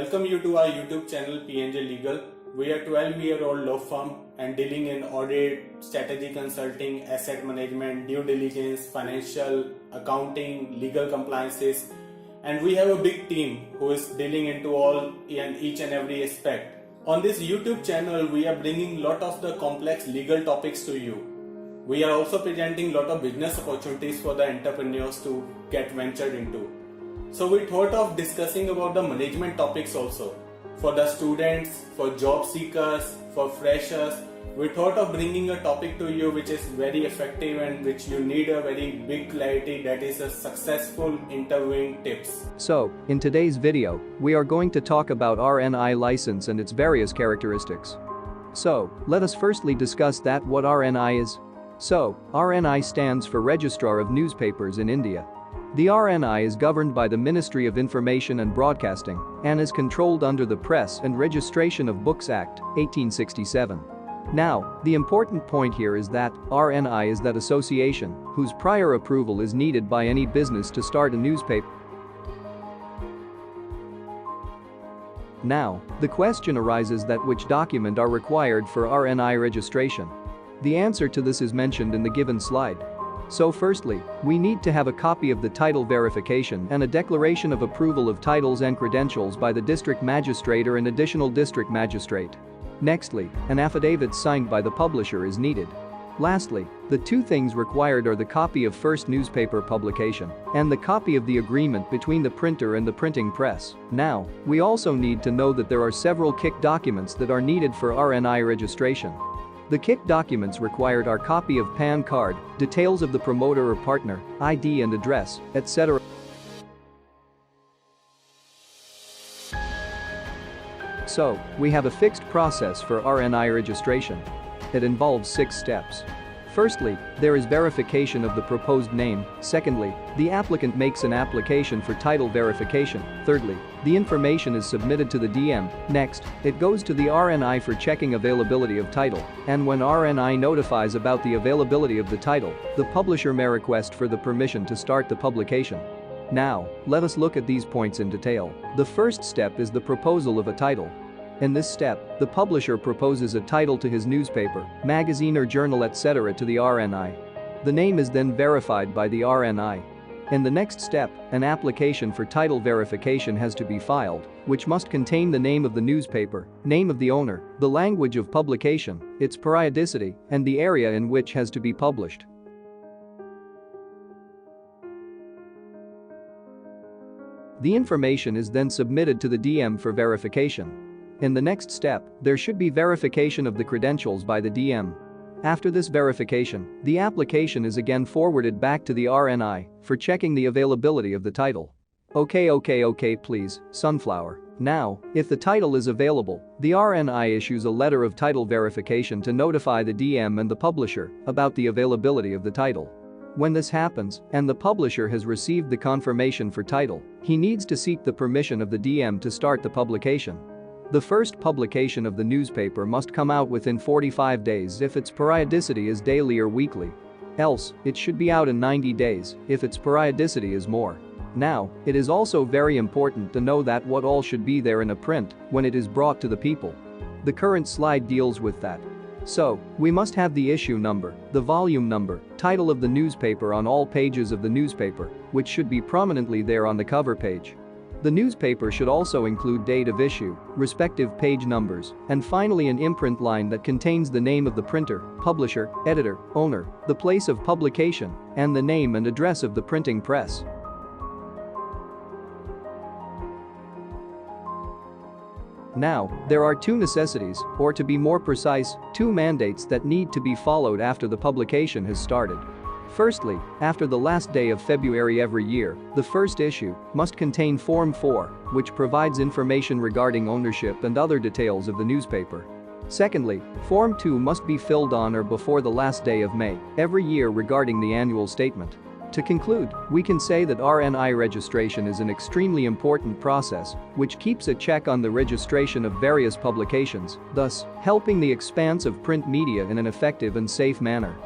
welcome you to our YouTube channel PNJ Legal. We are a 12-year-old law firm and dealing in audit, strategy consulting, asset management, due diligence, financial, accounting, legal compliances, and we have a big team who is dealing into all and each and every aspect. On this YouTube channel, we are bringing lot of the complex legal topics to you. We are also presenting lot of business opportunities for the entrepreneurs to get ventured into. So we thought of discussing about the management topics also. For the students, for job seekers, for freshers, we thought of bringing a topic to you which is very effective and which you need a very big clarity, that is a successful interviewing tips. So, in today's video, we are going to talk about RNI license and its various characteristics. So, let us firstly discuss that what RNI is. So, RNI stands for Registrar of Newspapers in India. The RNI is governed by the Ministry of Information and Broadcasting and is controlled under the Press and Registration of Books Act, 1867. Now, the important point here is that RNI is that association whose prior approval is needed by any business to start a newspaper. Now, the question arises that which document are required for RNI registration? The answer to this is mentioned in the given slide. So firstly, we need to have a copy of the title verification and a declaration of approval of titles and credentials by the district magistrate or an additional district magistrate. Nextly, an affidavit signed by the publisher is needed. Lastly, the two things required are the copy of first newspaper publication and the copy of the agreement between the printer and the printing press. Now, we also need to know that there are several KIC documents that are needed for RNI registration. The KIC documents required are copy of PAN card, details of the promoter or partner, ID and address, etc. So, we have a fixed process for RNI registration. It involves 6 steps. Firstly, there is verification of the proposed name. Secondly, the applicant makes an application for title verification. Thirdly, the information is submitted to the DM. Next, it goes to the RNI for checking availability of title. And when RNI notifies about the availability of the title, the publisher may request for the permission to start the publication. Now, let us look at these points in detail. The first step is the proposal of a title. In this step, the publisher proposes a title to his newspaper, magazine or journal etc. to the RNI. The name is then verified by the RNI. In the next step, an application for title verification has to be filed, which must contain the name of the newspaper, name of the owner, the language of publication, its periodicity, and the area in which has to be published. The information is then submitted to the DM for verification. In the next step, there should be verification of the credentials by the DM. After this verification, the application is again forwarded back to the RNI for checking the availability of the title. Okay please, sunflower. Now, if the title is available, the RNI issues a letter of title verification to notify the DM and the publisher about the availability of the title. When this happens, and the publisher has received the confirmation for title, he needs to seek the permission of the DM to start the publication. The first publication of the newspaper must come out within 45 days if its periodicity is daily or weekly. Else, it should be out in 90 days if its periodicity is more. Now, it is also very important to know that what all should be there in a print when it is brought to the people. The current slide deals with that. So, we must have the issue number, the volume number, title of the newspaper on all pages of the newspaper, which should be prominently there on the cover page. The newspaper should also include date of issue, respective page numbers, and finally an imprint line that contains the name of the printer, publisher, editor, owner, the place of publication, and the name and address of the printing press. Now, there are 2 necessities, or to be more precise, 2 mandates that need to be followed after the publication has started. Firstly, after the last day of February every year, the first issue must contain Form 4, which provides information regarding ownership and other details of the newspaper. Secondly, Form 2 must be filled on or before the last day of May every year regarding the annual statement. To conclude, we can say that RNI registration is an extremely important process which keeps a check on the registration of various publications, thus helping the expanse of print media in an effective and safe manner.